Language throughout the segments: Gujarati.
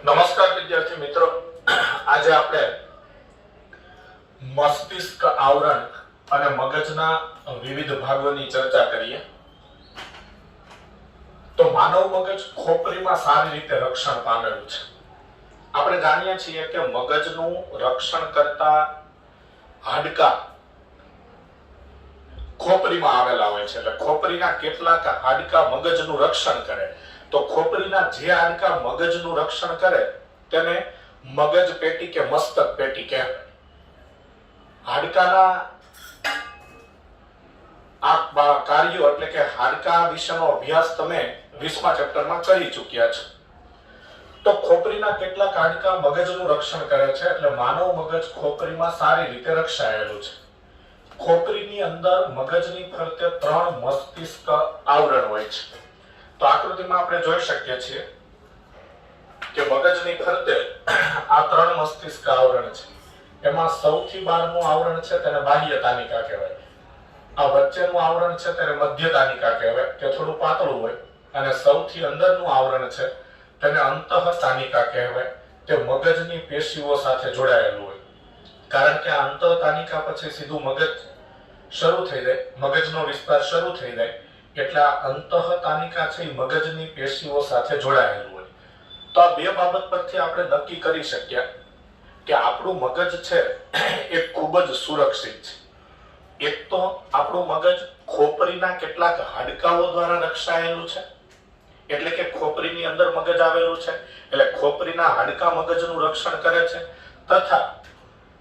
નમસ્કાર વિદ્યાર્થી મિત્રો, આજે આપણે મસ્તિષ્ક આવરણ અને મગજના વિવિધ ભાગોની ચર્ચા કરીએ. તો માનવ મગજ ખોપરીમાં સારી રીતે રક્ષણ પામેલું છે. આપણે જાણીએ છીએ કે મગજનું રક્ષણ કરતા હાડકા ખોપરીમાં આવેલા હોય છે. એટલે ખોપરીના કેટલાક હાડકા મગજનું રક્ષણ કરે. તો ખોપરીના જે હાડકા મગજનું રક્ષણ કરે તેને મગજ પેટી કે મસ્તક પેટી કહેવાય. હાડકાના આ કાર્યો એટલે કે હાડકા વિશેનો અભ્યાસ તમે 20મા ચેપ્ટરમાં કરી ચૂક્યા છો. તો ખોપરીના કેટલાક હાડકા મગજનું રક્ષણ કરે છે. એટલે માનવ મગજ ખોપરીમાં સારી રીતે રક્ષાયેલું છે. ખોપરીની અંદર મગજની ફરતે 3 મસ્તિષ્ક આવરણ હોય છે. તો આકૃતિમાં આપણે જોઈ શકીએ છીએ કે મગજની ફરતે આ 3 મસ્તિષ્ક આવરણ છે. એમાં સૌથી બહારનું આવરણ છે તેને બાહ્ય તાનિકા કહેવાય. આ વચ્ચેનું આવરણ છે તેને મધ્ય તાનિકા કહેવાય, તે થોડું પાતળું હોય. અને સૌથી અંદરનું આવરણ છે તેને અંતઃ તાનિકા કહેવાય, તે મગજની પેશીઓ સાથે જોડાયેલું હોય. કારણ કે આ અંતઃ તાનિકા પછી સીધું મગજ શરૂ થઈ જાય, મગજનો વિસ્તાર શરૂ થઈ જાય, એટલે આ અંતઃ તાનિકા છે એ મગજની પેશીઓ સાથે જોડાયેલું હોય. તો આ બે બાબત પરથી આપણે નક્કી કરી શક્યા કે આપણું મગજ છે એ ખૂબ જ સુરક્ષિત છે. એક તો આપણું મગજ ખોપરીના કેટલાક હાડકાઓ દ્વારા રક્ષાયેલું છે, એટલે કે ખોપરીની અંદર મગજ આવેલું છે, એટલે ખોપરીના હાડકા મગજનું રક્ષણ કરે છે. તથા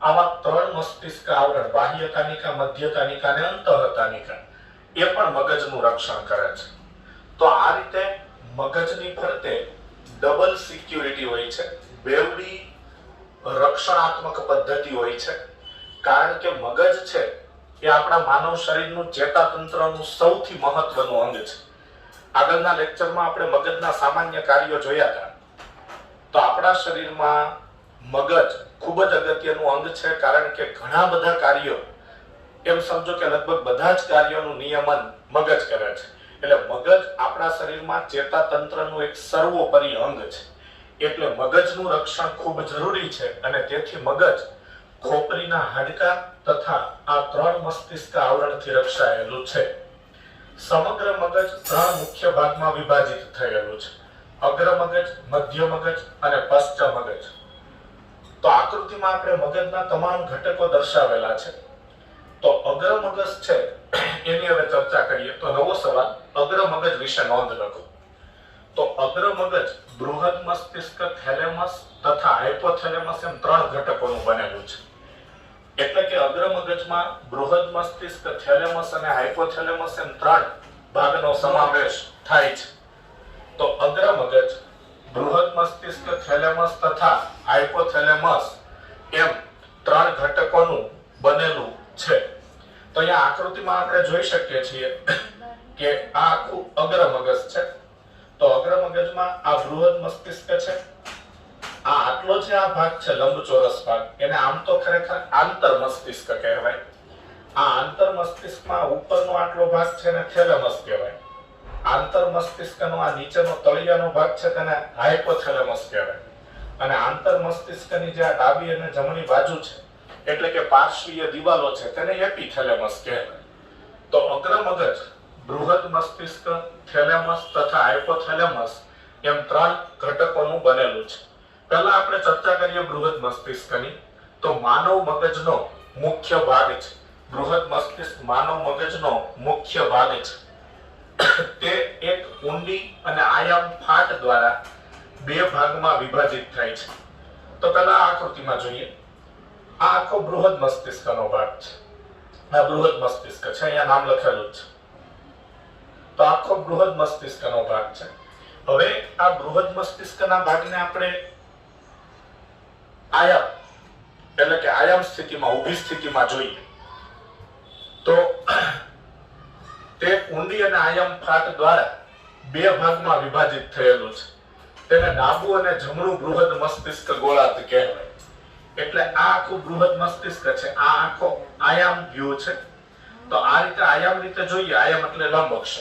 આવા 3 મસ્તિષ્ક આવરણ બાહ્ય તાનિકા, મધ્ય તાનિકા અને અંતઃ તાનિકા એ પણ મગજનું રક્ષણ કરે છે. તો આ રીતે મગજની ફરતે ડબલ સિક્યુરિટી હોય છે, બેવડી રક્ષણાત્મક પદ્ધતિ હોય છે. કારણ કે મગજ છે એ આપણા માનવ શરીરનું ચેતાતંત્રનું સૌથી મહત્વનું અંગ છે. આગળના લેક્ચરમાં આપણે મગજના સામાન્ય કાર્યો જોયા હતા. તો આપણા શરીરમાં મગજ ખૂબ જ અગત્યનું અંગ છે, કારણ કે ઘણા બધા કાર્યો, એમ સમજો કે લગભગ બધા જ કાર્યોનું નિયમન મગજ કરે છે. એટલે મગજ આપણા શરીરમાં ચેતાતંત્રનું એક સર્વોપરી અંગ છે. એટલે મગજનું રક્ષણ ખૂબ જરૂરી છે. અને તેથી મગજ ખોપરીના હાડકા તથા આ 3 મસ્તિષ્ક આવરણથી રક્ષાયેલું છે. સમગ્ર મગજ 3 મુખ્ય ભાગમાં વિભાજિત થયેલું છે: અગ્ર મગજ, મધ્ય મગજ અને પશ્ચ મગજ. તો આકૃતિમાં આપણે મગજના તમામ ઘટકો દર્શાવેલા છે. તો અગ્ર મગજ છે એની હવે ચર્ચા કરીએ. તો નવો સવાલ, અગ્ર મગજ વિશે નોંધ લખો. તો અગ્ર મગજ બૃહદ મસ્તિષ્ક, થેલેમસ તથા હાઇપોથેલેમસ એમ 3 ઘટકોનું બનેલું છે. એટલે કે અગ્ર મગજમાં બૃહદ મસ્તિષ્ક, થેલેમસ અને હાઇપોથેલેમસ એમ 3 ભાગનો સમાવેશ થાય છે. તો અગ્ર મગજ બૃહદ મસ્તિષ્ક, થેલેમસ તથા હાઇપોથેલેમસ એમ 3 ઘટકોનું બનેલું છે. તો અહીંયા આકૃતિમાં આપણે જોઈ શકીએ છીએ કે આ આખું અગ્ર મગજ છે. તો અગ્ર મગજમાં આ બૃહદ મસ્તિષ્ક છે. આ આટલો જે આ ભાગ છે લંબચોરસ ભાગ, એને આમ તો ખરેખર આંતર મસ્તિષ્ક કહેવાય. આ આંતર મસ્તિષ્કમાં ઉપરનો આટલો ભાગ છે ને થેલેમસ કહેવાય. આંતર મસ્તિષ્કનો આ નીચેનો તળિયાનો ભાગ છે તેને હાઇપોથેલેમસ કહેવાય. અને આંતર મસ્તિષ્કની જે આ ડાબી અને જમણી બાજુ છે, એટલે કે પાર્શ્વીય દિવાલો છે, તેને એપિથેલેમસ કહેવાય. તો અગ્ર મગજ બૃહદ મસ્તિષ્ક, થેલેમસ તથા હાઇપોથેલેમસ એમ 3 ઘટકોનું બનેલું છે. પહેલા આપણે ચર્ચા કરીએ બૃહદ મસ્તિષ્કની. તો માનવ મગજનો મુખ્ય ભાગ છે. બૃહદ મસ્તિષ્ક માનવ મગજનો મુખ્ય ભાગ છે. તે એક ઊંડી અને આયામ ફાટ દ્વારા 2 ભાગમાં વિભાજિત થાય છે. તો પહેલા આ આકૃતિમાં જોઈએ. આ આખો બૃહદ મસ્તિષ્કનો ભાગ છે. આ બૃહદ મસ્તિષ્ક છે, અહીંયા નામ લખેલું છે. તો આખો બૃહદ મસ્તિષ્કનો ભાગ છે. હવે આ બૃહદ મસ્તિષ્કના ભાગને આપણે આયામ એટલે કે આયામ સ્થિતિમાં, ઊભી સ્થિતિમાં જોઈએ તો તે ઊંડી અને આયામ ફાટ દ્વારા 2 ભાગમાં વિભાજિત થયેલું છે. તેને ડાબું અને જમણું બૃહદ મસ્તિષ્ક ગોળાર્ધ કહેવાય. એટલે આ આખું બૃહદ મસ્તિષ્ક છે, આ આખો આયામ વ્યૂ છે. તો આ રીતે આયામ રીતે જોઈએ, આયામ એટલે લંબ અક્ષ.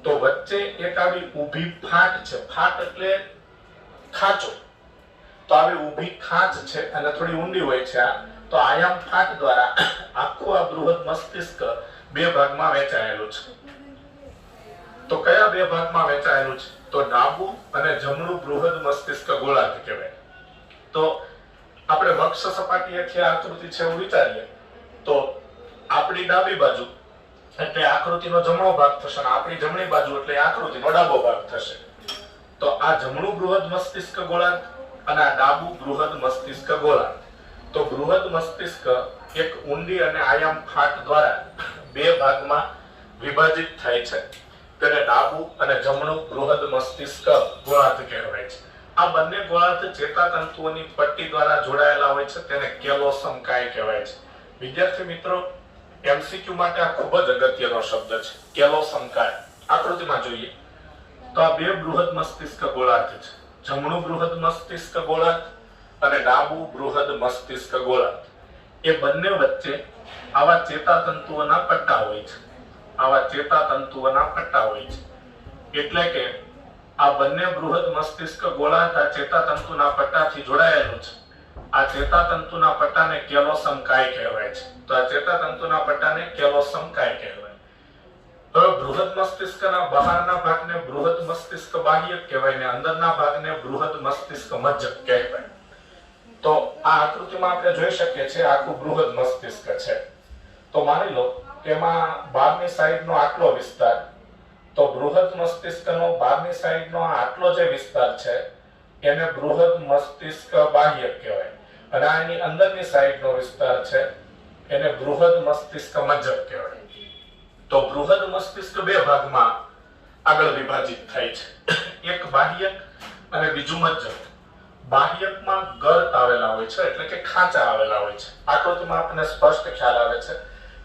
તો વચ્ચે એક આવી ઊભી ફાટ છે. ફાટ એટલે ખાંચો, તો આવી ઊભી ખાંચ છે અને થોડી ઊંડી હોય છે આ, તો આયામ ફાટ દ્વારા આખું આ બૃહદ મસ્તિષ્ક બે ભાગમાં વહેંચાયેલું છે. તો કયા બે ભાગમાં વહેંચાયેલું છે? તો ડાબું અને જમણું બૃહદ મસ્તિષ્ક ગોળાર્ધ કહેવાય. તો આપણે વક્ષ સપાટીએથી આકૃતિ છે એવું વિચારીએ તો આપણી ડાબી બાજુ એટલે આકૃતિનો જમણો ભાગ થશે અને આપણી જમણી બાજુ એટલે આકૃતિનો ડાબો ભાગ થશે. તો આ જમણું બૃહદ મસ્તિષ્ક ગોળાર્ધ અને આ ડાબું બૃહદ મસ્તિષ્ક ગોળાર્ધ. તો બૃહદ મસ્તિષ્ક એક ઊંડી અને આયામ ફાટ દ્વારા બે ભાગમાં વિભાજિત થાય છે. તેને ડાબું અને જમણું બૃહદ મસ્તિષ્ક ગોળાર્ધ કહેવાય છે. આ બંને ગોળાર્ધ ચેતાતંતુઓની પટ્ટી દ્વારા જોડાયેલા હોય છે, તેને કેલોસમ કાય કહેવાય છે. વિદ્યાર્થી મિત્રો, એમસીક્યુ માટે આ ખૂબ જ અગત્યનો શબ્દ છે, કેલોસમ કાય. આકૃતિમાં જોઈએ તો આ બે બૃહદ મસ્તિષ્ક ગોળાર્ધ છે, જમણું બૃહદ મસ્તિષ્ક ગોળાર્ધ અને ડાબું બૃહદ મસ્તિષ્ક ગોળાર્ધ. એ બંને વચ્ચે આવા ચેતાતંતુઓના પટ્ટા હોય છે, આવા ચેતાતંતુઓના પટ્ટા હોય છે. એટલે કે આ બંને બૃહદ મસ્તિષ્ક ગોળાર્ધ આ ચેતાતંતુના પટ્ટાથી જોડાયેલું છે. આ ચેતાતંતુના પટ્ટાને કેલોસમ કાય કહેવાય છે. તો આ ચેતાતંતુના પટ્ટાને કેલોસમ કાય કહેવાય. હવે બૃહદ મસ્તિષ્કના બહારના ભાગને બૃહદ મસ્તિષ્ક બાહ્યક કહેવાય ને અંદરના ભાગને બૃહદ મસ્તિષ્ક મજ્જક કહેવાય. તો આ આકૃતિમાં આપણે જોઈ શકીએ છીએ આખું બૃહદ મસ્તિષ્ક છે. તો માની લો કે એમાં બહારની સાઈડનો આટલો વિસ્તાર, તો બૃહદ મસ્તિષ્કનો બહારની સાઈડનો આટલો જે વિસ્તાર છે એને બૃહદ મસ્તિષ્ક બાહ્યક કહેવાય અને આની અંદરની સાઈડનો વિસ્તાર છે એને બૃહદ મસ્તિષ્ક મજ્જક કહેવાય. તો બૃહદ મસ્તિષ્ક બે ભાગમાં આગળ વિભાજિત થાય છે, એક બાહ્યક અને બીજું મજ્જક. બાહ્યકમાં ગર્ત આવેલા હોય છે એટલે કે ખાંચા આવેલા હોય છે. આકૃતિમાં આપણને સ્પષ્ટ ખ્યાલ આવે છે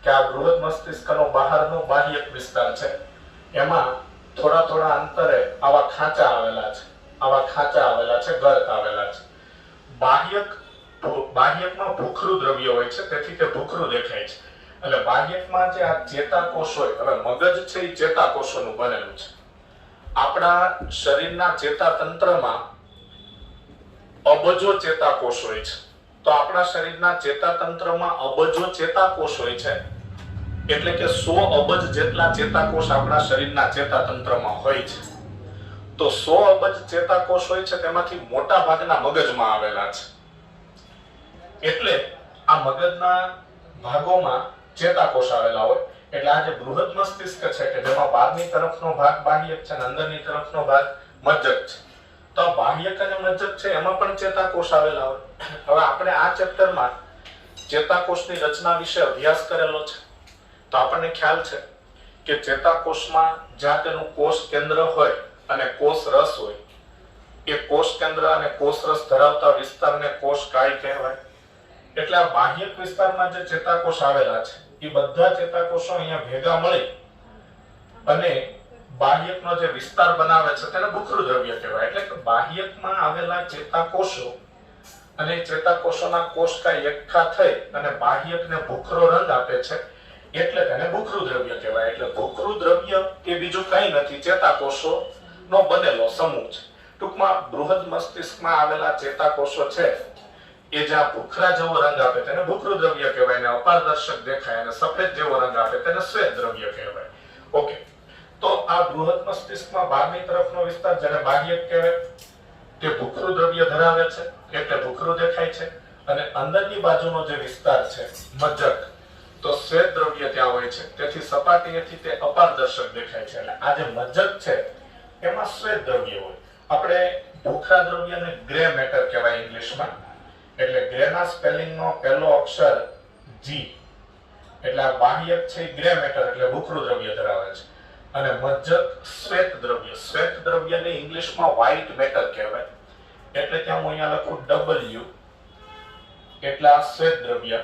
કે આ બૃહદ મસ્તિષ્કનો બહારનો બાહ્યક વિસ્તાર છે, એમાં થોડા થોડા અંતરે આવા ખાંચા આવેલા છે, ગર્ત આવેલા છે. બાહ્યકમાં ભૂખરું દ્રવ્ય હોય છે, તેથી તે ભૂખરું દેખાય છે. એટલે બાહ્યકમાં જે આ ચેતાકોષ હોય, હવે મગજ છે એ ચેતાકોષોનું બનેલું છે. આપણા શરીરના ચેતાતંત્રમાં અબજો ચેતાકોષ હોય છે. તો આપણા શરીરના ચેતાતંત્રમાં અબજો ચેતાકોષ હોય છે, એટલે કે 100 અબજ જેટલા ચેતાકોષ આપણા શરીરના ચેતાતંત્રમાં હોય છે. તો 100 અબજ ચેતાકોષ હોય છે, તેમાંથી મોટા ભાગના મગજમાં આવેલા છે. એટલે આ મગજના ભાગોમાં ચેતાકોષ આવેલા હોય. એટલે આ જે બૃહદ મસ્તિષ્ક છે કે જેમાં બહારની તરફનો ભાગ બાહ્યક છે અને અંદરની તરફનો ભાગ મજ્જક છે, તો બાહ્યક અને મજ્જક છે એમાં પણ ચેતાકોષ આવેલા હોય. હવે આપણે આ ચેપ્ટરમાં ચેતાકોષની રચના વિશે અભ્યાસ કરેલો છે, તો આપણને ખ્યાલ છે કે ચેતાકોષમાં જ્યાં તેનું કોષ કેન્દ્ર હોય અને કોષ રસ હોય, એ કોષ કેન્દ્ર અને કોષ રસ ધરાવતા વિસ્તારને કોષ કાય કહેવાય. એટલે આ બાહ્યક વિસ્તારમાં જે ચેતાકોષ આવેલા છે એ બધા ચેતાકોષો અહીંયા ભેગા મળી અને બાહ્યકનો જે વિસ્તાર બનાવે છે તેને ભૂખરું દ્રવ્ય કહેવાય. એટલે કે બાહ્યકમાં આવેલા ચેતાકોષો અને ચેતાકોષોના કોષકાય એકઠા થઈ અને બાહ્યકને ભૂખરો રંગ આપે છે, એટલે તેને ભૂખરું દ્રવ્ય કહેવાય. એટલે ભૂખરું દ્રવ્ય એ બીજું કંઈ નથી, ચેતાકોષોનો બનેલો સમૂહ છે. ટૂંકમાં બૃહદ મસ્તિષ્કમાં આવેલા ચેતાકોષો છે એ જ્યાં ભૂખરા જેવો રંગ આપે તેને ભૂખરું દ્રવ્ય કહેવાય અને અપારદર્શક દેખાય અને સફેદ જેવો રંગ આપે તેને શ્વેત દ્રવ્ય કહેવાય. ઓકે, તો આ બૃહદ મસ્તિષ્કમાં બહારની તરફનો વિસ્તાર જેને બાહ્યક કહેવાય તે ભૂખરું દ્રવ્ય ધરાવે છે એટલે ભૂખરું દેખાય છે, અને અંદરની બાજુનો જે વિસ્તાર છે મજ્જક, તો શ્વેત દ્રવ્ય ત્યાં હોય છે, તેથી સપાટીએથી તે અપારદર્શક દેખાય છે. એટલે આ જે મજ્જક છે એમાં શ્વેત દ્રવ્ય હોય. આપણે ભૂખરા દ્રવ્યને ગ્રે મેટર કહેવાય ઇંગ્લિશમાં. એટલે ગ્રેના સ્પેલિંગનો પહેલો અક્ષર G, એટલે આ બાહ્યક છે ગ્રે મેટર એટલે ભૂખરું દ્રવ્ય ધરાવે છે, અને મજ્જક શ્વેત દ્રવ્ય. શ્વેત દ્રવ્યને ઇંગ્લિશમાં વ્હાઇટ મેટર કહેવાય. એટલે ત્યાં હું અહીંયા લખું W, એટલે આ શ્વેત દ્રવ્ય.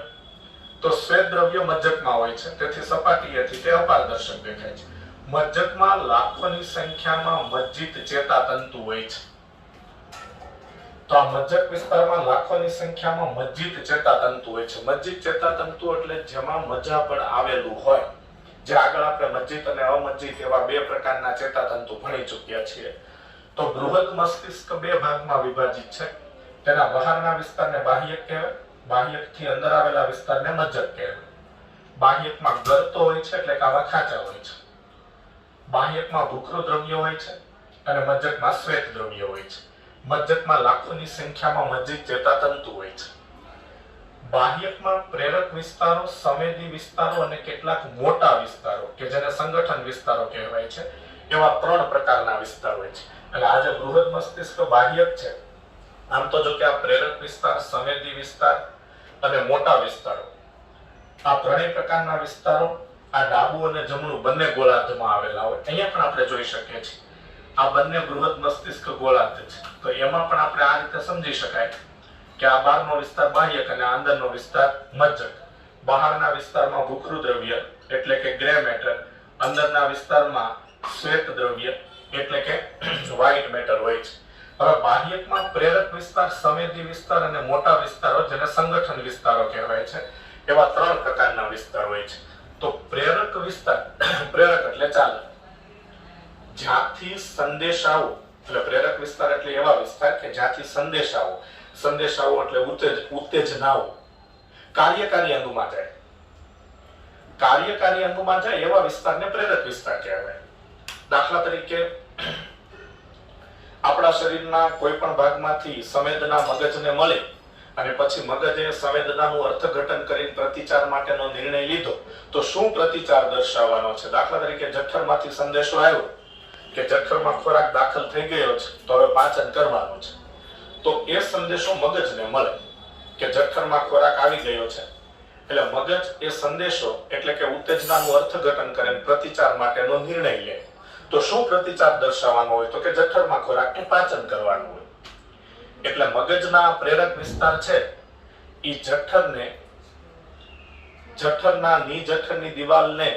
તો શ્વેત દ્રવ્ય મજ્જકમાં હોય છે, તેથી સપાટીએથી તે અપારદર્શક દેખાય છે. મજ્જકમાં લાખોની સંખ્યામાં મજ્જિત ચેતાતંતુ હોય છે. તો આ મજ્જક વિસ્તારમાં લાખોની સંખ્યામાં મજ્જિત ચેતાતંતુ હોય છે. મજ્જિત ચેતાતંતુ એટલે જેમાં મજ્જાપડ આવેલું હોય. જે આગળ આપણે મજ્જિત અને અમજ્જિત એવા બે પ્રકારના ચેતાતંતુ ભણી ચૂક્યા છીએ. તો બૃહદ મસ્તિષ્ક બે ભાગમાં વિભાજિત છે. તેના બહારના વિસ્તારને બાહ્યક કહેવાય, બાહ્યકથી અંદર આવેલા વિસ્તારને મજ્જક કહેવાય. બાહ્યકમાં ગર્તો હોય છે એટલે કે આવા ખાંચા હોય છે. બાહ્યકમાં ભૂખરું દ્રવ્ય હોય છે અને મજ્જકમાં શ્વેત દ્રવ્ય હોય છે. મજ્જકમાં લાખોની સંખ્યામાં મજ્જિત ચેતાતંતુ હોય છે. બાહ્યકમાં પ્રેરક વિસ્તારો, સંવેદી વિસ્તારો અને કેટલાક મોટા વિસ્તારો કે જેને સંગઠન વિસ્તારો કહેવાય છે, એવા 3 પ્રકારના વિસ્તારો હોય છે. એટલે આ જે બૃહદ મસ્તિષ્ક બાહ્યક છે, આમ તો જો કે આ પ્રેરક વિસ્તાર, સંવેદી વિસ્તાર અને મોટા વિસ્તારો, આ 3 પ્રકારના વિસ્તારો આ ડાબું અને જમણું બંને ગોળાર્ધમાં આવેલા હોય. અહીંયા પણ આપણે જોઈ શકીએ છીએ આ બંને બૃહદ મસ્તિષ્ક ગોળાર્ધ છે. તો એમાં પણ આપણે આ રીતે સમજી શકાય કે આ બહારનો વિસ્તાર બાહ્યક અને અંદરનો વિસ્તાર મજ્જક. બહારના વિસ્તારમાં ભૂખરું દ્રવ્ય એટલે કે ગ્રે મેટર, અંદરના વિસ્તારમાં શ્વેત દ્રવ્ય એટલે કે વ્હાઇટ મેટર હોય છે. હવે બાહ્યકમાં પ્રેરક વિસ્તાર, સંવેદી વિસ્તાર અને મોટા વિસ્તારો જેને સંગઠન વિસ્તારો કહેવાય છે, એવા 3 પ્રકારના વિસ્તાર હોય છે. તો પ્રેરક વિસ્તાર, પ્રેરક એટલે ચાલક, જ્યાંથી સંદેશાઓ, એટલે પ્રેરક વિસ્તાર એટલે એવા વિસ્તાર કે જ્યાંથી સંદેશાઓ, સંદેશાઓ એટલે ઉત્તેજનાઓ કાર્યકારી અંગમાં જાય. કાર્યકારી અંગમાં જાય એવા વિસ્તારને પ્રેરક વિસ્તાર કહેવાય. દાખલા તરીકે આપણા શરીરના કોઈ પણ ભાગમાંથી સંવેદના મગજને મળે અને પછી મગજે સંવેદનાનું અર્થઘટન કરીને પ્રતિચાર માટેનો નિર્ણય લીધો, તો શું પ્રતિચાર દર્શાવવાનો છે? દાખલા તરીકે જઠરમાંથી સંદેશો આવ્યો કે જઠરમાં ખોરાક દાખલ થઈ ગયો છે, તો હવે પાચન કરવાનું છે. તો એ સંદેશો મગજને મળે કે જઠરમાં ખોરાક આવી ગયો છે, એટલે મગજ એ સંદેશો એટલે કે ઉત્તેજનાનું અર્થઘટન કરીને પ્રતિચાર માટેનો નિર્ણય લે. તો શું પ્રતિચાર દર્શાવવાનો હોય? તો કે જઠરમાં ખોરાકનું પાચન કરવાનું હોય. એટલે મગજના પ્રેરક વિસ્તાર છે એ જઠરના નિજઠરની દિવાલને,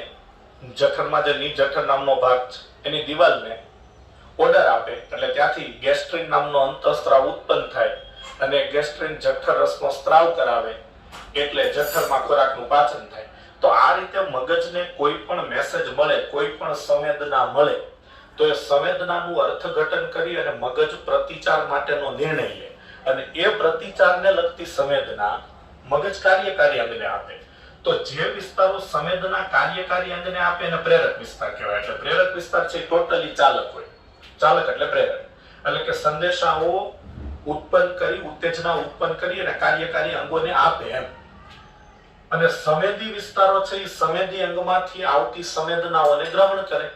જઠરમાં જે નિજઠર નામનો ભાગ છે એની દિવાલને ઓર્ડર આપે, એટલે ત્યાંથી ગેસ્ટ્રિન નામનો અંતઃસ્ત્રાવ ઉત્પન્ન થાય અને ગેસ્ટ્રિન જઠર રસનો સ્ત્રાવ કરાવે એટલે જઠરમાં ખોરાકનું પાચન થાય. તો આ રીતે મગજને કોઈ પણ મેસેજ મળે, કોઈ પણ સંવેદના મળે, તો એ સંવેદનાનું અર્થઘટન કરી અને મગજ પ્રતિચાર માટેનો નિર્ણય લે અને એ પ્રતિચારને લગતી સંવેદના મગજ કાર્યકારી અંગને આપે. તો જે વિસ્તારો સંવેદના કાર્યકારી અંગને આપે એને પ્રેરક વિસ્તાર કહેવાય. એટલે પ્રેરક વિસ્તાર છે ટોટલી ચાલક હોય. ચાલક એટલે પ્રેરક, એટલે કે સંદેશાઓ ઉત્પન્ન કરી, ઉત્તેજના ઉત્પન્ન કરી અને કાર્યકારી અંગોને આપે એમ. અને સંવેદી વિસ્તારો છે એ સંવેદી અંગમાંથી આવતી સંવેદનાઓને ગ્રહણ કરે.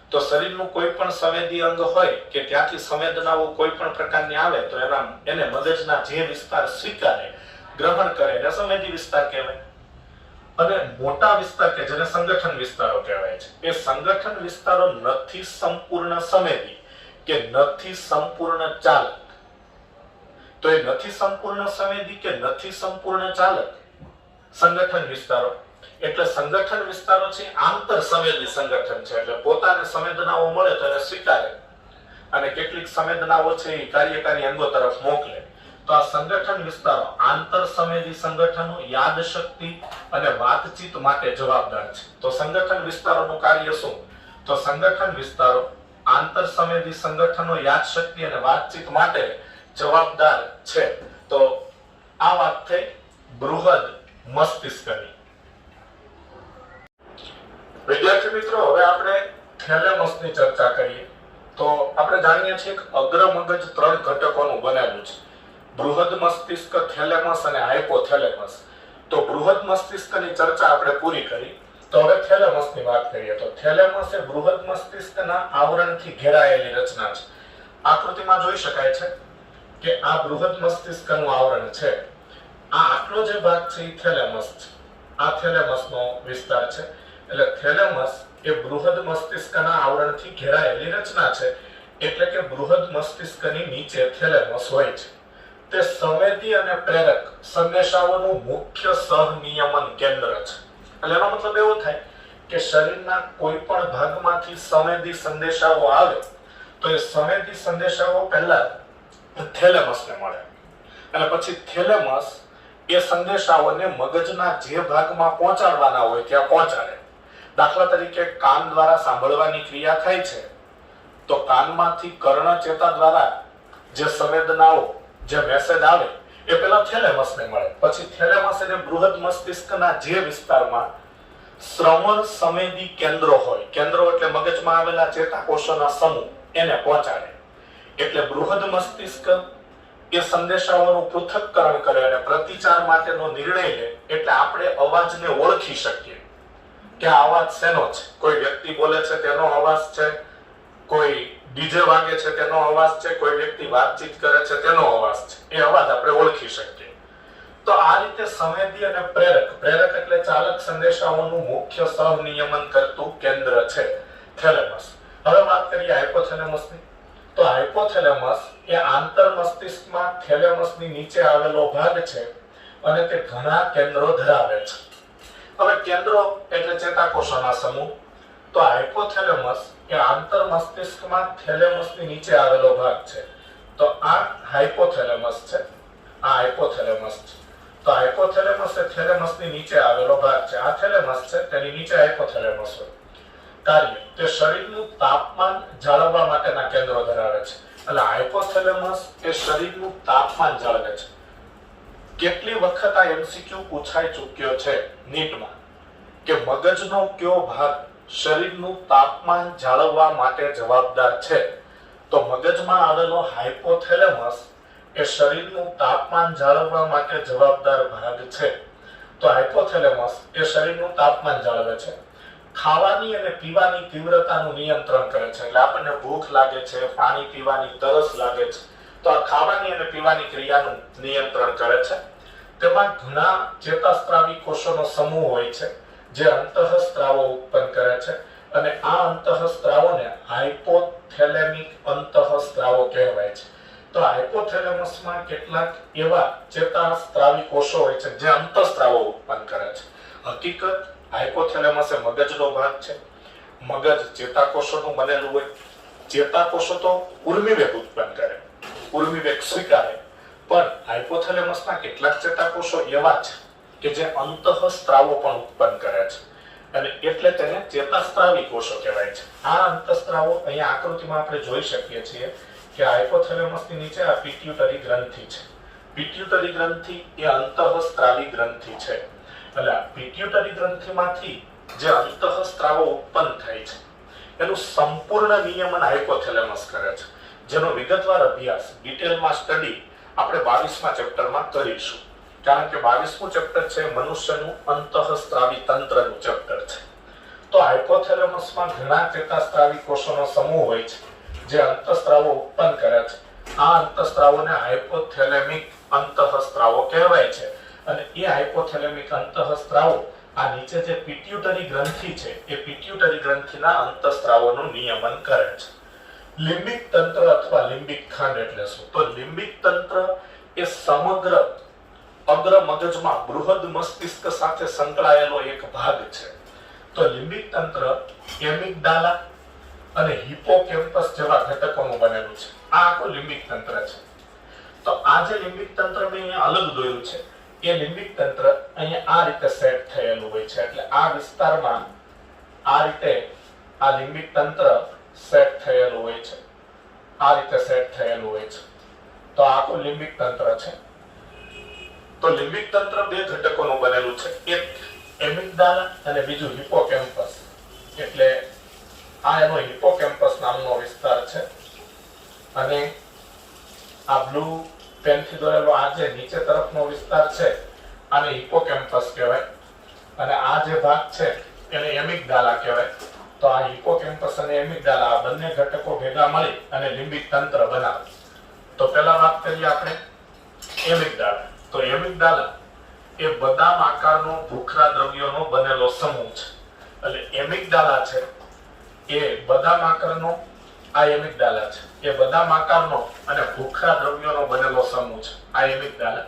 તો શરીરનું કોઈ પણ સંવેદી અંગ હોય કે ત્યાંથી સંવેદનાઓ કોઈ પણ પ્રકારની આવે તો એને મગજના જે વિસ્તાર સ્વીકારે, ગ્રહણ કરે એને સંવેદી વિસ્તાર કહેવાય. અને મોટા વિસ્તાર કે જેને સંગઠન વિસ્તારો કહેવાય છે, એ સંગઠન વિસ્તારો નથી સંપૂર્ણ સંવેદી કે નથી સંપૂર્ણ ચાલક. તો એ નથી સંપૂર્ણ સંવેદી કે નથી સંપૂર્ણ ચાલક સંગઠન વિસ્તારો. એટલે સંગઠન વિસ્તારો છે આંતર સંવેદી સંગઠન છે, એટલે પોતાને સંવેદનાઓ મળે તો એને સ્વીકારે અને કેટલીક સંવેદનાઓ છે એ કાર્યકારી અંગો તરફ મોકલે. તો આ સંગઠન વિસ્તારો આંતર સંવેદી સંગઠનો યાદ શક્તિ અને વાતચીત માટે જવાબદાર છે. તો સંગઠન વિસ્તારોનું કાર્ય શું? તો સંગઠન વિસ્તારો આંતર સંવેદી સંગઠનો યાદ શક્તિ અને વાતચીત માટે જવાબદાર છે. તો આ વાત થઈ બૃહદ મસ્તિષ્કની. વિદ્યાર્થી મિત્રો, હવે આપણે થેલેમસની ચર્ચા કરીએ. તો આપણે જાણીએ છીએ કે અગ્ર મગજ 3 ઘટકોનું બનેલું છે: બૃહદ મસ્તિષ્ક, થેલેમસ અને હાઇપોથેલેમસ. તો બૃહદ મસ્તિષ્કની ચર્ચા આપણે પૂરી કરી. તો હવે થેલેમસની વાત કરીએ. તો થેલેમસ એ બૃહદ મસ્તિષ્કના આવરણથી ઘેરાયેલી રચના છે. આકૃતિમાં જોઈ શકાય છે કે આ બૃહદ મસ્તિષ્કનું આવરણ છે. આ આટલો જે ભાગ છે એ થેલેમસ છે. આ થેલેમસનો વિસ્તાર છે. એટલે થેલેમસ એ બૃહદ મસ્તિષ્કના આવરણથી ઘેરાયેલી રચના છે. એટલે કે બૃહદ મસ્તિષ્કની નીચે થેલેમસ હોય છે. તે સંવેદી અને પ્રેરક સંદેશાઓનું મુખ્ય સહનિયમન કેન્દ્ર છે. એટલે એનો મતલબ એવો થાય કે શરીરના કોઈ પણ ભાગમાંથી સંવેદી સંદેશાઓ આવે તો એ સંવેદી સંદેશાઓ પહેલા થેલેમસને મળે અને પછી થેલેમસ એ સંદેશાઓને મગજના જે ભાગમાં પહોંચાડવાના હોય ત્યાં પહોંચાડે. દાખલા તરીકે કાન દ્વારા સાંભળવાની ક્રિયા થાય છે તો કાનમાંથી કર્ણ ચેતા દ્વારા જે સંવેદનાઓ જે મેસેજ આવે એ પેલા થેલેમસને મળે, પછી થેલેમસ એટલે બૃહદ મસ્તિષ્કના જે વિસ્તારમાં શ્રવણ સંવેદી કેન્દ્રો હોય, કેન્દ્રો એટલે મગજમાં આવેલા ચેતાકોષોના સમૂહ, એને પહોંચાડે. એટલે બૃહદ મસ્તિષ્ક એ સંદેશાઓનું પૃથક્કરણ કરે અને પ્રતિચાર માટેનો નિર્ણય લે. એટલે આપણે અવાજને ઓળખી શકીએ કે આ અવાજ શેનો છે. કોઈ વ્યક્તિ બોલે છે તેનો અવાજ છે, કોઈ ડીજે વાગે છે તેનો અવાજ છે, કોઈ વ્યક્તિ વાતચીત કરે છે તેનો અવાજ છે. એ અવાજ આપણે ઓળખી શકીએ. તો આ રીતે સંવેદી અને પ્રેરક એટલે ચાલક સંદેશાઓનું મુખ્ય સહનિયમન કરતું કેન્દ્ર છે થેલેમસ. હવે વાત કરીએ હાઇપોથેલેમસની. તો હાઇપોથેલેમસ એ આંતર મસ્તિષ્કમાં થેલેમસની નીચે આવેલો ભાગ છે અને તે ઘણા કેન્દ્રો ધરાવે છે. હવે કેન્દ્રો એટલે ચેતાકોષોના સમૂહ. તો હાઇપોથેલેમસ એ આંતર મસ્તિષ્કમાં થેલેમસની નીચે આવેલો ભાગ છે. તો આ હાઇપોથેલેમસ છે, આ હાઇપોથેલેમસ છે. તો હાઇપોથેલેમસ એ થેલેમસની નીચે આવેલો ભાગ છે. આ થેલેમસ છે, તેની નીચે હાઇપોથેલેમસ હોય. કાર્ય તે શરીરનું તાપમાન જાળવવા માટેના કેન્દ્રો ધરાવે છે. એટલે હાઇપોથેલેમસ એ શરીરનું તાપમાન જાળવે છે. કેટલી વખત આ એમસીક્યુ પૂછાઈ ચૂક્યો છે નીટમાં કે મગજનો કયો ભાગ શરીરનું તાપમાન જાળવવા માટે જવાબદાર છે. તો મગજમાં આવેલો હાઇપોથેલેમસ એ શરીરનું તાપમાન જાળવવા માટે જવાબદાર ભાગ છે. તો હાઇપોથેલેમસ એ શરીરનું તાપમાન જાળવે છે. ખાવાની અને પીવાની તીવ્રતાનું નિયંત્રણ કરે છે. એટલે આપણને ભૂખ લાગે છે, પાણી પીવાની તરસ લાગે છે, તો આ ખાવાની અને પીવાની ક્રિયાનું નિયંત્રણ કરે છે. તેમાં ઘણા ચેતાસ્ત્રાવી કોષોનો સમૂહ હોય છે જે અંતઃસ્ત્રાવો ઉત્પન્ન કરે છે અને આ અંતઃસ્ત્રાવોને હાઇપોથેલેમિક અંતઃસ્ત્રાવો કહેવાય છે. તો હાઇપોથેલેમસમાં કેટલાક એવા ચેતાસ્ત્રાવી કોષો હોય છે જે અંતઃસ્ત્રાવો ઉત્પન્ન કરે છે. હકીકત હાઇપોથેલેમસ એ મગજનો ભાગ છે. મગજ ચેતાકોષોનું બનેલું હોય. ચેતાકોષો તો ઉર્મિવેગ ઉત્પન્ન કરે, ઉર્મિવેગ સ્વીકારે, પણ હાઇપોથેલેમસના કેટલાક ચેતાકોષો એવા છે કે જે અંતઃસ્ત્રાવો પણ ઉત્પન્ન કરે છે અને એટલે તેને ચેતાસ્ત્રાવી કોષો કહેવાય છે. આ અંતઃસ્ત્રાવો અહીંયા આકૃતિમાં આપણે જોઈ શકીએ છીએ કે હાઇપોથેલેમસની નીચે આ પિટ્યુટરી ગ્રંથિ છે. પિટ્યુટરી ગ્રંથિ એ અંતઃસ્ત્રાવી ગ્રંથિ છે. એટલે પિટ્યુટરી ગ્રંથિમાંથી જે અંતઃસ્ત્રાવો ઉત્પન્ન થાય છે એનું સંપૂર્ણ નિયમન હાઇપોથેલેમસ કરે છે, જેનો વિગતવાર અભ્યાસ ડિટેલમાં સ્ટડી આપણે 22મા ચેપ્ટરમાં કરીશું. કારણ કે 22મું ચેપ્ટર છે મનુષ્યનું અંતઃસ્ત્રાવી તંત્રનું ચેપ્ટર છે. તો હાઇપોથેલેમસમાં ઘણા ચેતાસ્ત્રાવી કોષોનો સમૂહ હોય છે જે અંતઃસ્ત્રાવો ઉત્પન્ન કરે છે. આ અંતઃસ્ત્રાવોને હાઇપોથેલેમિક અંતઃસ્ત્રાવો કહેવાય છે અને એ હાઇપોથેલેમિક અંતઃસ્ત્રાવો આ નીચે જે પિટ્યુટરી ગ્રંથિ છે એ પિટ્યુટરી ગ્રંથિના અંતઃસ્ત્રાવોનું નિયમન કરે છે. લિમ્બિક તંત્ર અથવા લિમ્બિક ખંડ એટલે શું? તો લિમ્બિક તંત્ર એ સમગ્ર અગ્ર મગજમાં બૃહદ મસ્તિષ્ક સાથે સંકળાયેલો એક ભાગ છે. તો લિમ્બિક તંત્ર એમિગડાલા અને હિપોકેમ્પસ જેવા ઘટકોનું બનેલું છે. આ આખું લિમ્બિક તંત્ર છે. તો આ જે લિમ્બિક તંત્ર મેં અહીંયા અલગ દોર્યું છે એ લિમ્બિક તંત્ર અહીંયા આ રીતે સેટ થયેલું હોય છે. એટલે આ વિસ્તારમાં આ રીતે આ લિમ્બિક તંત્ર સેટ થયેલું હોય છે. આ રીતે સેટ થયેલું હોય છે. તો આખું લિમ્બિક તંત્ર છે. તો લિમ્બિક તંત્ર બે ઘટકોનું બનેલું છે, એક એમિગડાલા અને બીજું હિપોકેમ્પસ. એટલે આ એનો હિપોકેમ્પસ નામનો વિસ્તાર છે અને આ બ્લુ પેનથી દોરેલો આ જે નીચે તરફનો વિસ્તાર છે આને હિપોકેમ્પસ કહેવાય અને આ જે ભાગ છે એને એમિગડાલા કહેવાય. તો આ હિપોકેમ્પસ અને એમિગડાલા આ બંને ઘટકો ભેગા મળી અને લિમ્બિક તંત્ર બનાવે. તો પહેલા વાત કરીએ આપણે એમિગડાલા. તો એમિગડાલા એ બદામ આકારનો ભૂખરા દ્રવ્યોનો બનેલો સમૂહ છે. એટલે એમિગડાલા છે એ બદામ આકારનો, આ એમિગડાલા છે એ બદામ આકારનો અને ભૂખરા દ્રવ્યોનો બનેલો સમૂહ છે. આ એમિગડાલા.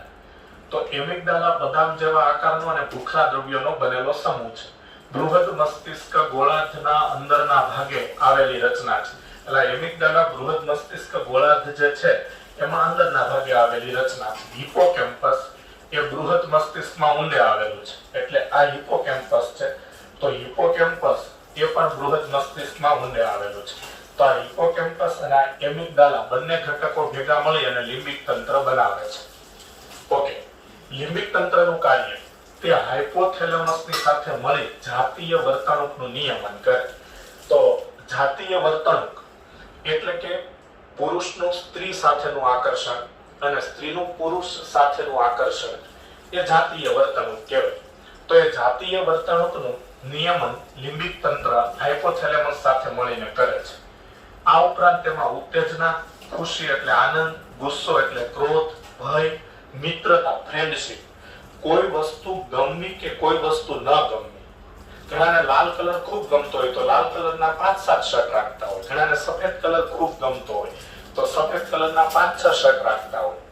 તો એમિગડાલા બદામ જેવા આકારનો અને ભૂખરા દ્રવ્યોનો બનેલો સમૂહ છે. બૃહદ મસ્તિષ્ક ગોળાર્ધના અંદરના ભાગે આવેલી રચના છે. એટલે એમિગડાલા બૃહદ મસ્તિષ્ક ગોળાર્ધ જે છે એમાં અંદરના ભાગે આવેલી રચના છે. હિપોકેમ્પસ એ બૃહદ મસ્તિષ્કમાં ઊંડે આવેલું છે. એટલે આ હિપોકેમ્પસ છે. તો હિપોકેમ્પસ એ પણ બૃહદ મસ્તિષ્કમાં ઊંડે આવેલું છે. તો આ હિપોકેમ્પસ અને આ એમિગડાલા બંને ઘટકો ભેગા મળી અને લિમ્બિક તંત્ર બનાવે છે. ઓકે, લિમ્બિક તંત્રનું કાર્ય તે હાઇપોથેલેમસની સાથે મળી જાતીય વર્તણૂકનું નિયમન કરે. તો જાતીય વર્તણૂક એટલે કે પુરુષનું સ્ત્રી સાથેનું આકર્ષણ અને સ્ત્રીનું પુરુષ સાથેનું આકર્ષણ એ જાતીય વર્તણૂક કહેવાય. તો એ જાતીય વર્તણૂકનું નિયમન લિમ્બિક તંત્ર હાઇપોથેલેમસ સાથે મળીને કરે છે. આ ઉપરાંત તેમાં ઉત્તેજના, ખુશી એટલે આનંદ, ગુસ્સો એટલે ક્રોધ, ભય, મિત્રતા ફ્રેન્ડશિપ, કોઈ વસ્તુ ગમવી કે કોઈ વસ્તુ ન ગમવી. ઘણાને લાલ કલર ખૂબ ગમતો હોય તો લાલ કલરના 5-7 શર્ટ રાખતા હોય. ઘણાને સફેદ કલર ખૂબ ગમતો હોય તો સફેદ કલરના 5-6 શર્ટ રાખતા હોય.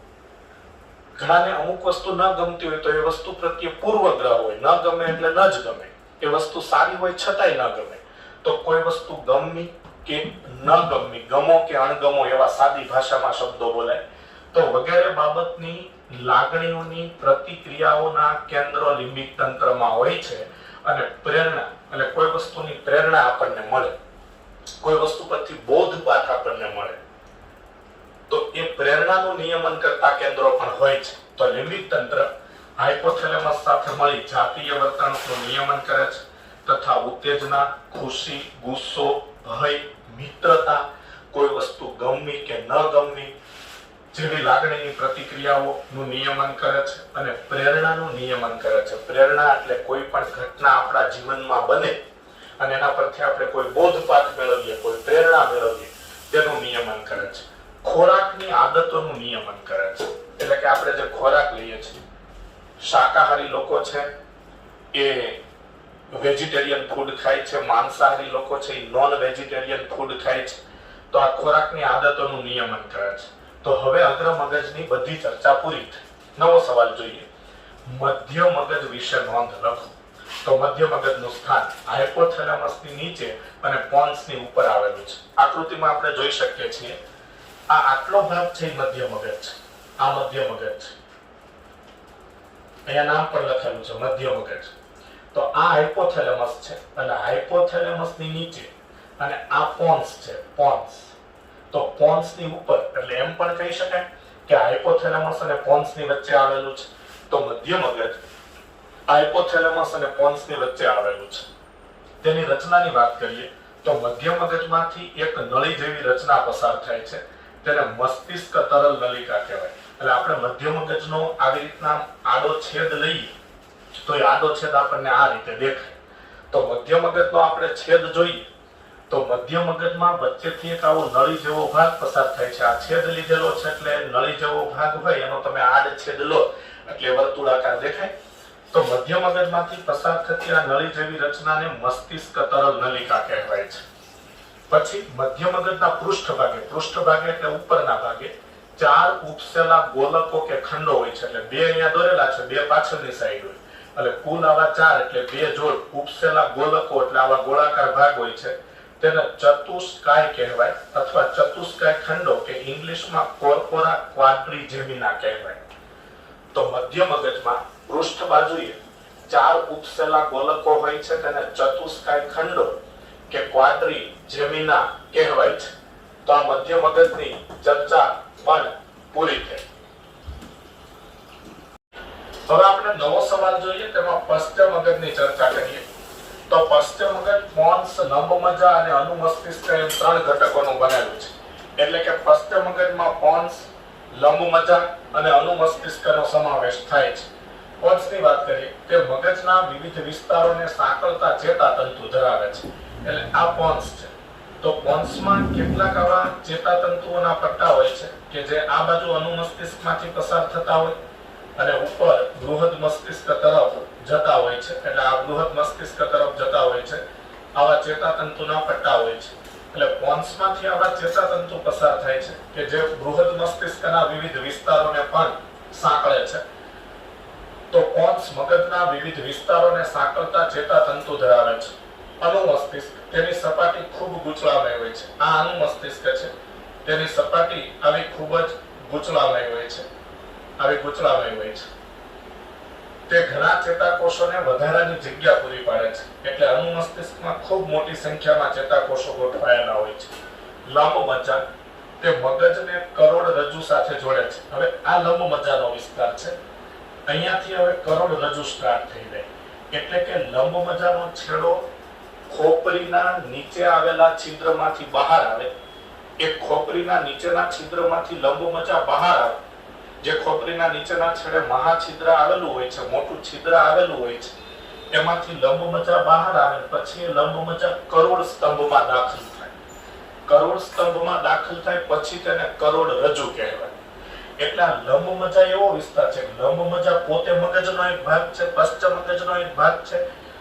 ઘણાને અમુક વસ્તુ ન ગમતી હોય તો એ વસ્તુ પ્રત્યે પૂર્વગ્રહ હોય, ન ગમે એટલે ન જ ગમે. એ વસ્તુ સારી હોય છતાંય ન ગમે. તો કોઈ વસ્તુ ગમવી કે ન ગમવી, ગમો કે અણગમો એવા સાદી ભાષામાં શબ્દો બોલાય. તો વગેરે બાબતની લાગણીઓની પ્રતિક્રિયાઓના કેન્દ્રો લિમ્બિક તંત્રમાં હોય છે. અને પ્રેરણા એટલે કોઈ વસ્તુની પ્રેરણા આપણને મળે, કોઈ વસ્તુ પરથી બોધપાઠ આપણને મળે, તો એ પ્રેરણાનું નિયમન કરતા કેન્દ્રો પણ હોય છે. તો લિમ્બિક તંત્ર હાઇપોથેલેમસ સાથે મળી જાતીય વર્તણૂકનું નિયમન કરે છે તથા ઉત્તેજના, ખુશી, ગુસ્સો, ભય, મિત્રતા, કોઈ વસ્તુ ગમવી કે ન ગમવી જેવી લાગણીની પ્રતિક્રિયાઓનું નિયમન કરે છે અને પ્રેરણાનું નિયમન કરે છે. પ્રેરણા એટલે કોઈ પણ ઘટના આપણા જીવનમાં બને અને એના પરથી આપણે કોઈ બોધપાઠ મેળવીએ, કોઈ પ્રેરણા મેળવીએ તેનું નિયમન કરે છે. ખોરાકની આદતોનું નિયમન કરે છે. એટલે કે આપણે જે ખોરાક લઈએ છીએ, શાકાહારી લોકો છે એ વેજીટેરિયન ફૂડ ખાય છે, માંસાહારી લોકો છે એ નોન વેજીટેરિયન ફૂડ ખાય છે. તો આ ખોરાકની આદતોનું નિયમન કરે છે. તો હવે અગ્ર મગજની બધી ચર્ચા પૂરી થઈ. નવો સવાલ જોઈએ. મધ્ય મગજ વિશે નોંધ લખો. તો મધ્ય મગજનું સ્થાન હાઇપોથેલેમસની નીચે અને પોન્સની ઉપર આવેલું છે. આકૃતિમાં આપણે જોઈ શકીએ છીએ આ આટલો ભાગ છે મધ્ય મગજ છે. આ મધ્ય મગજ છે. અહીંયા નામ પણ લખેલું છે મધ્ય મગજ. તો આ હાઇપોથેલેમસ છે અને હાઇપોથેલેમસની નીચે અને આ પોન્સ છે, પોન્સ. તો પોન્સની ઉપર એટલે એમ પણ કહી શકાય કે હાઇપોથેલેમસ અને પોન્સની વચ્ચે આવેલું છે. તો મધ્ય મગજ હાઇપોથેલેમસ અને પોન્સની વચ્ચે આવેલું છે. તેની રચનાની વાત કરીએ તો મધ્ય મગજમાંથી એક નળી જેવી રચના પસાર થાય છે. તેને મસ્તિષ્ક તરલ નલિકા કહેવાય. એટલે આપણે મધ્ય મગજનો આવી રીતના આડો છેદ લઈએ તો એ આડો છેદ આપણને આ રીતે દેખાય. તો મધ્ય મગજનો આપણે છેદ જોઈએ તો મધ્ય મગજમાં વચ્ચેથી એક આવો નળી જેવો ભાગ પસાર થાય છે. આ છેદ લીધેલો છે એટલે નળી જેવો ભાગ હોય એનો તમે આડ છેદ લો એટલે વર્તુળાકાર દેખાય. તો મધ્ય મગજમાંથી પસાર થતી આ નળી જેવી રચનાને મસ્તિષ્ક તરલ નલિકા કહેવાય છે. પછી મધ્ય મગજના પૃષ્ઠભાગે એટલે ઉપરના ભાગે 4 ઉપસેલા ગોલકો કે ખંડો હોય છે. એટલે 2 અહીંયા દોરેલા છે, 2 પાછળની સાઈડ હોય. એટલે કુલ આવા 4 એટલે 2 જોડ ઉપસેલા ગોલકો એટલે આવા ગોળાકાર ભાગ હોય છે. તેને ચતુષ્કાય કહેવાય અથવા ચતુષ્કાય ખંડો કે ઇંગ્લિશમાં કોર્પોરા ક્વાડ્રિજેમિના કહેવાય. તો મધ્ય મગજમાં પૃષ્ઠ બાજુએ 4 ઉપસેલા ગોલકો હોય છે. તેને ચતુષ્કાય ખંડો કે ક્વાડ્રિજેમિના કહેવાય છે. તો આ મધ્ય મગજની ચર્ચા પણ પૂરી થઈ. હવે આપણે નવો સવાલ જોઈએ. તેમાં પશ્ચ મગજની ચર્ચા કરીએ. તો પશ્ચ મગજ પોન્સ, લંબમજ્જા અને અનુમસ્તિષ્ક એમ 3 ઘટકોનું બનેલું છે. એટલે કે પશ્ચ મગજમાં પોન્સ, લંબમજ્જા અને અનુમસ્તિષ્કનો સમાવેશ થાય છે. પોન્સની વાત કરીએ તે મગજના વિવિધ વિસ્તારોને સાંકળતા ચેતાતંતુ ધરાવે છે. એટલે આ પોન્સ છે. તો પોન્સમાં કેટલાક આવા ચેતાતંતુઓના પટ્ટા હોય છે કે જે આ બાજુ અનુમસ્તિષ્કમાંથી પસાર થતા હોય અને ઉપર બૃહદ મસ્તિષ્ક તરફ જતા હોય છે. એટલે આ બૃહદ મસ્તિષ્ક તરફ જતા હોય છે. આવા ચેતાતંતુના પટ્ટા હોય છે. એટલે પોન્સમાંથી આવા ચેતાતંતુ પસાર થાય છે કે જે બૃહદ મસ્તિષ્કના વિવિધ વિસ્તારોને પણ સાંકળે છે. તો પોન્સ મગજના વિવિધ વિસ્તારોને સાંકળતા ચેતાતંતુ ધરાવે છે. અનુમસ્તિષ્ક તેની સપાટી ખૂબ ગૂંચળામય હોય છે. આ અનુમસ્તિષ્ક છે તેની સપાટી આવી ખૂબ જ ગૂંચળામય હોય છે. આવી ગૂંચળામય હોય છે. તે ઘણા ચેતાકોષોને વધારાની જગ્યા પૂરી પાડે છે. એટલે અનુમસ્તિષ્કમાં ખૂબ મોટી સંખ્યામાં ચેતાકોષો ગોઠવાયેલા હોય છે. લંબ મજ્જા તે મગજને કરોડરજ્જુ સાથે જોડે છે. હવે આ લંબ મજ્જાનો વિસ્તાર છે. અહીંયાથી હવે કરોડરજ્જુ સ્ટાર્ટ થઈ જાય. એટલે કે લંબ મજ્જાનો છેડો ખોપરીના નીચે આવેલા છિદ્રમાંથી બહાર આવે. એ ખોપરીના નીચેના છિદ્રમાંથી લંબ મજ્જા બહાર આવે. જે ખોપરીના નીચેના છેડે મહાછિદ્ર આવેલું હોય છે, મોટું છિદ્ર આવેલું હોય છે, એમાંથી લંબ મજ્જા બહાર આવે. પછી એ લંબ મજ્જા કરોડ સ્તંભમાં દાખલ થાય. કરોડ સ્તંભમાં દાખલ થાય પછી તેને કરોડરજ્જુ કહેવાય. એટલે આ લંબ મજ્જા એવો વિસ્તાર છે. લંબ મજ્જા પોતે મગજનો એક ભાગ છે, પશ્ચ મગજનો એક ભાગ છે,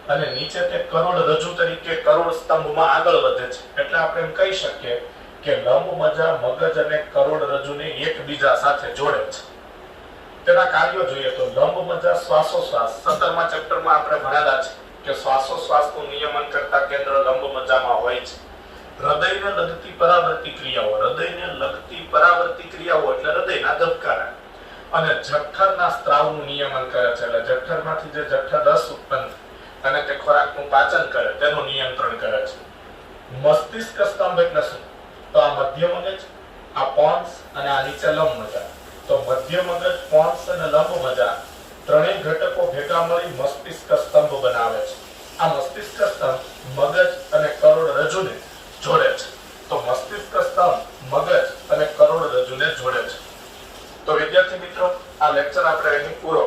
અને નીચે તે કરોડરજ્જુ તરીકે કરોડ સ્તંભમાં આગળ વધે છે. એટલે આપણે એમ કહી શકીએ કે લંબ મજ્જા મગજ અને કરોડરજ્જુને એકબીજા સાથે જોડે છે. તેના કાર્યો જોઈએ તો લંબ મજ્જા શ્વાસોશ્વાસ 17મા ચેપ્ટરમાં આપણે ભણેલા છે કે શ્વાસોશ્વાસનું નિયમન કરતા કેન્દ્ર લંબ મજ્જામાં હોય છે. હૃદયને લગતી પરાવર્તી ક્રિયાઓ, હૃદયને લગતી પરાવર્તી ક્રિયાઓ એટલે હૃદયના ધબકારા અને જઠરના સ્ત્રાવનું નિયમન કરે છે. એટલે જઠરમાંથી જે જઠર રસ ઉત્પન્ન અને તે ખોરાકનું પાચન કરે તેનું નિયંત્રણ કરે છે. મસ્તિષ્ક સ્તંભ એટલે શું? તો આ મધ્ય મગજ, આ પોન્સ અને આ નીચે લંબ મજ્જા. તો મધ્ય મગજ, પોન્સ અને લંબ મજ્જા ત્રણેય ઘટકો ભેગા મળી મસ્તિષ્ક સ્તંભ બનાવે છે. આ મસ્તિષ્ક સ્તંભ મગજ અને કરોડરજ્જુને જોડે છે. તો મસ્તિષ્ક સ્તંભ મગજ અને કરોડરજ્જુને જોડે છે. તો વિદ્યાર્થી મિત્રો, આ લેક્ચર આપણે અહીં પૂરો